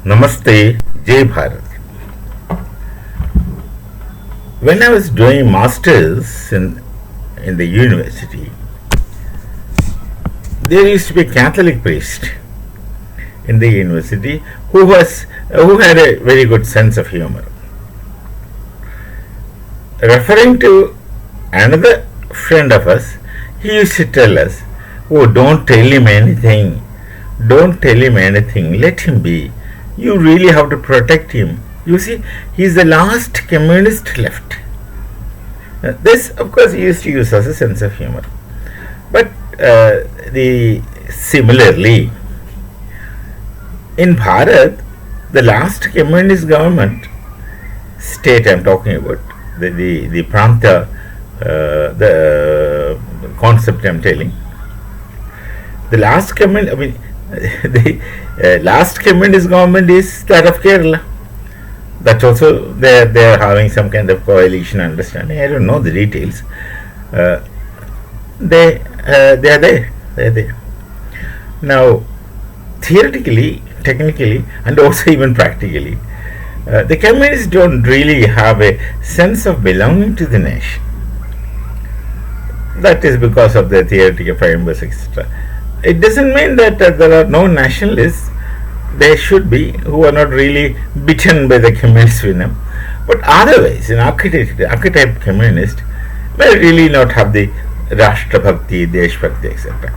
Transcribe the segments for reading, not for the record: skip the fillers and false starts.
Namaste, Jai Bharat. When I was doing masters in the university, there used to be a Catholic priest in the university who had a very good sense of humor. Referring to another friend of us, he used to tell us, "Oh, don't tell him anything. Don't tell him anything. Let him be. You really have to protect him. You see, he's the last communist left." This, of course, he used to use as a sense of humor. But similarly, in Bharat, the last communist government, state I'm talking about, the Pranta, the concept I'm telling, the last the last communist government is that of Kerala. That also they are having some kind of coalition understanding. I don't know the details. They are there. They are there. Now, theoretically, technically, and also even practically, the communists don't really have a sense of belonging to the nation. That is because of their theoretical frameworks, etc. It doesn't mean that there are no nationalists. There should be, who are not really bitten by the communist venom. But otherwise, an archetype communist may really not have the Rashtra Bhakti, Desh Bhakti, etc.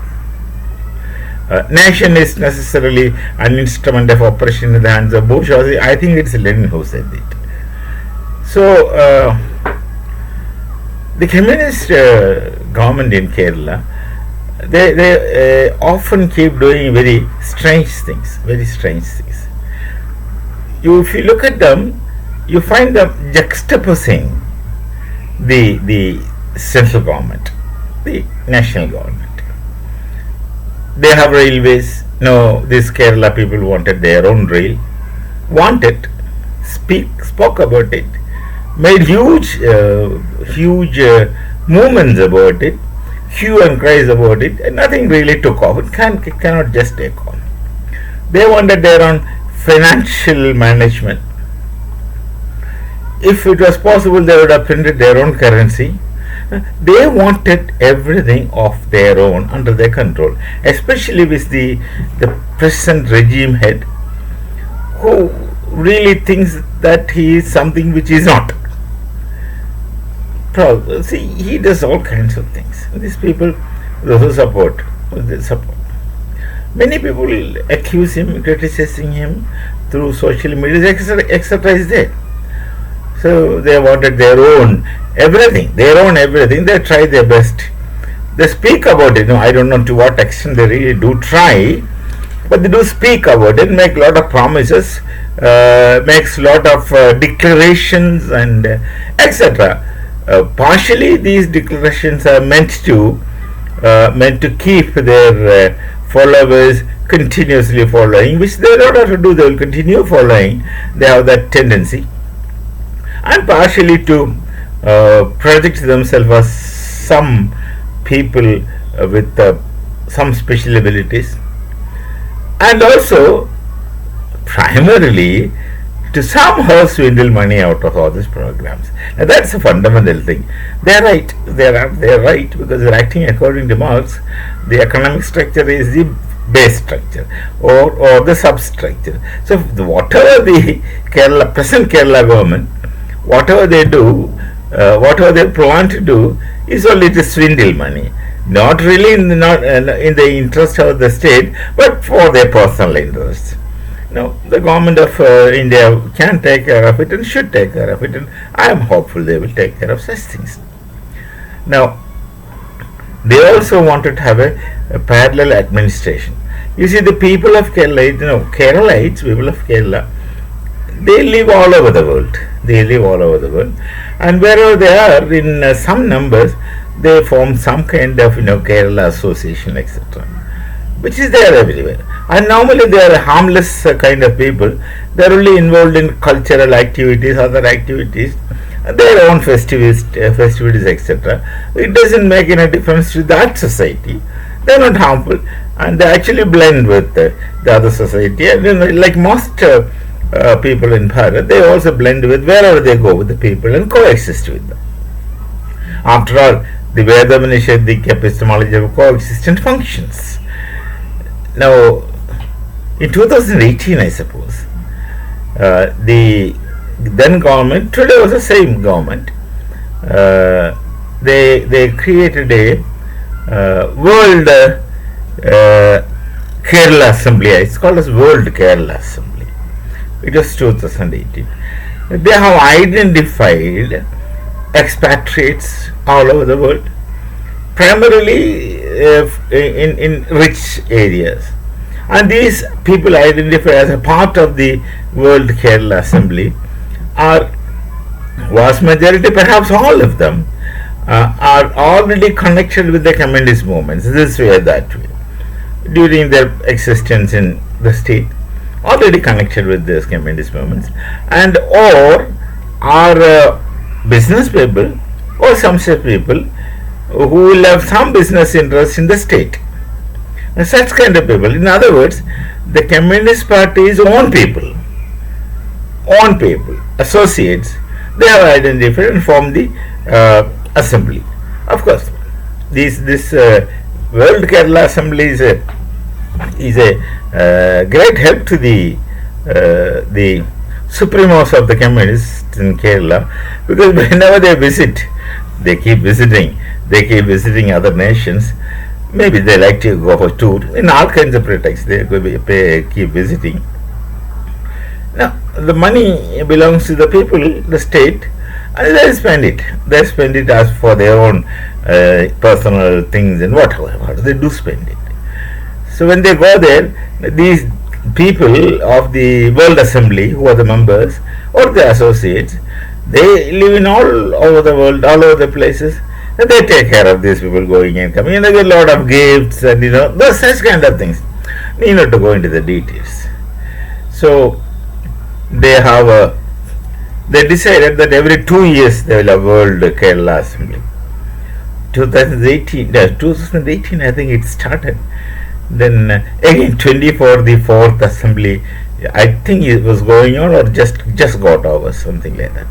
Nation is necessarily an instrument of oppression in the hands of bourgeoisie. I think it's Lenin who said it. So, the communist government in Kerala, they often keep doing very strange things. If you look at them, you find them juxtaposing the central government, the national government. They have railways. No, these Kerala people wanted their own rail. Spoke about it, made huge movements about it, hue and cries about it, and nothing really took off. It cannot just take off. They wanted their own financial management. If it was possible, they would have printed their own currency. They wanted everything of their own under their control, especially with the present regime head, who really thinks that he is something which is not. See, he does all kinds of things. These people, those who support, many people accuse him, criticizing him through social media, etc. is there. So they wanted their own everything. They try their best. They speak about it. No, I don't know to what extent they really do try, but they do speak about it, make a lot of promises, makes a lot of declarations and etc. Partially, these declarations are meant to keep their followers continuously following, which they don't have to do. They will continue following. They have that tendency, and partially to project themselves as some people with some special abilities, and also primarily to somehow swindle money out of all these programs. Now that's a fundamental thing. They're right. They're right because they're acting according to Marx. The economic structure is the base structure or the substructure. So whatever the present Kerala government, whatever they do, whatever they plan to do, is only to swindle money. Not really in the interest of the state, but for their personal interests. No, the government of India can take care of it and should take care of it, and I am hopeful they will take care of such things. Now, they also wanted to have a parallel administration. You see, the people of Kerala, Keralites, people of Kerala, they live all over the world. And wherever they are, in some numbers, they form some kind of Kerala association, etc., which is there everywhere. And normally they are harmless kind of people. They are only involved in cultural activities, other activities, their own festivities, etc. It doesn't make any difference to that society. They are not harmful, and they actually blend with the other society. And like most people in Bharat, they also blend with wherever they go with the people and coexist with them. After all, the Veda Nishadic epistemology of coexistence functions. Now, in 2018, I suppose, the then government, today was the same government, they created a World Kerala Assembly. It's called as World Kerala Assembly. It was 2018. They have identified expatriates all over the world, primarily in rich areas. And these people identified as a part of the World Kerala Assembly are vast majority, perhaps all of them, are already connected with the communist movements, this way or that way, during their existence in the state, already connected with these communist movements, and or are business people or some such people who will have some business interest in the state. And such kind of people, in other words, the Communist Party's own people, associates, they have identified and formed the assembly. Of course, this World Kerala Assembly is a great help to the supremos of the communists in Kerala, because whenever they visit, they keep visiting other nations. Maybe they like to go for tour in all kinds of pretexts. They keep visiting. Now, the money belongs to the people, the state, and they spend it. They spend it as for their own personal things and whatever. They do spend it. So when they go there, these people of the World Assembly, who are the members or the associates, they live in all over the world, all over the places, and they take care of these people going and coming, and they get a lot of gifts and those such kind of things. Need not to go into the details. So they decided that every 2 years they will have World Kerala Assembly. 2018 I think it started. Then again 24 the 4th Assembly, I think it was going on or just got over, something like that.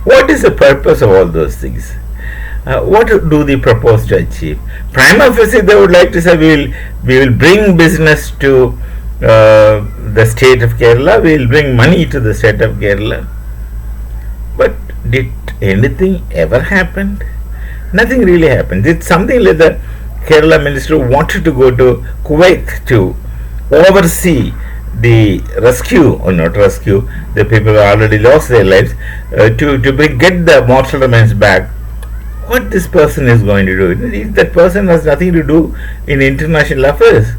What is the purpose of all those things? What do they propose to achieve? Prima facie, they would like to say we will bring business to the state of Kerala, we will bring money to the state of Kerala. But did anything ever happen? Nothing really happened. It's something like the Kerala minister wanted to go to Kuwait to oversee the rescue, or not rescue, the people who already lost their lives, to get the mortal remains back. What this person is going to do? That person has nothing to do in international affairs.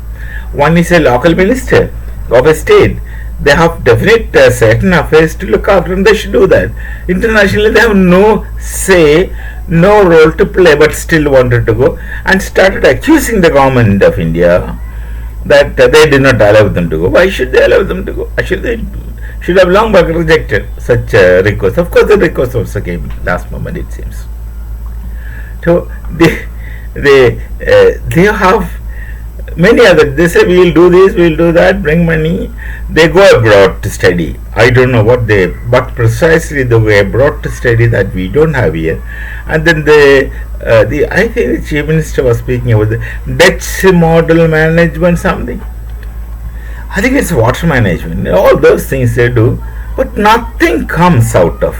One is a local minister of a state. They have definite certain affairs to look after, and they should do that. Internationally, they have no say, no role to play, but still wanted to go and started accusing the government of India that they did not allow them to go. Why should they allow them to go? Actually, they should have long back rejected such a request. Of course, the request also came last moment, it seems. So they have many other. They say we will do this, we will do that, bring money. They go abroad to study. I don't know what precisely they go abroad to study that we don't have here. And then I think the chief minister was speaking about the Dutch model management something. I think it's water management. All those things they do, but nothing comes out of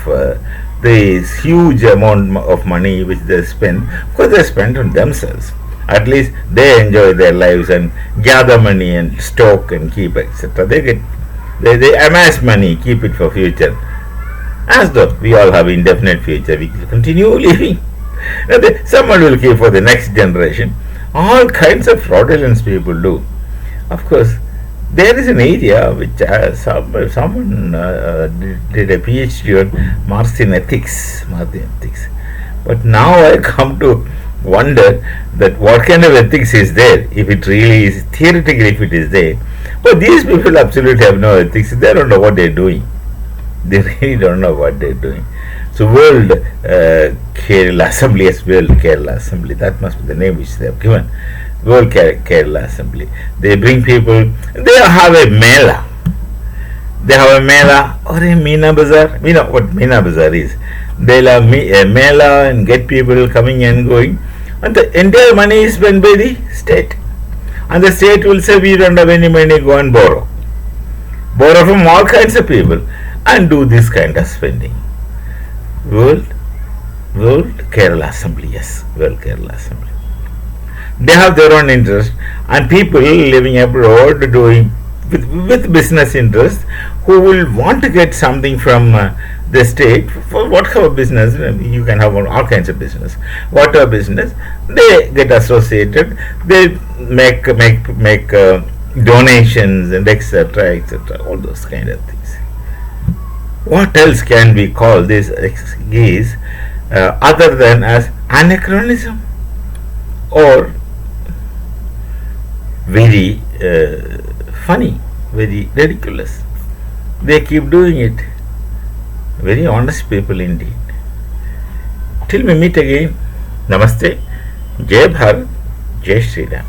this huge amount of money which they spend. Of course, they spend on themselves. At least they enjoy their lives and gather money and stock and keep, etc. They amass money, keep it for future. As though we all have indefinite future, we continue living. Someone will keep for the next generation. All kinds of fraudulence people do. Of course, there is an area which someone did a PhD on Martian ethics. But now I come to wonder that what kind of ethics is there, if it really is, theoretically if it is there. But these people absolutely have no ethics. They don't know what they're doing. They really don't know what they're doing. So Kerala Assembly, that must be the name which they have given. World Kerala Assembly. They bring people. They have a mela. They have a mela or a Meena Bazaar. You know what Meena Bazaar is. They'll have a mela and get people coming and going. And the entire money is spent by the state. And the state will say, we don't have any money, go and borrow. Borrow from all kinds of people and do this kind of spending. World Kerala Assembly, yes, World Kerala Assembly. They have their own interest, and people living abroad doing with business interest who will want to get something from the state for whatever business. You can have all kinds of business, whatever business they get associated. They make donations and etc. All those kind of things. What else can we call this is other than as anachronism or very funny, very ridiculous? They keep doing it. Very honest people indeed. Till we meet again, Namaste, Jai Bharat, Jai Shri Ram.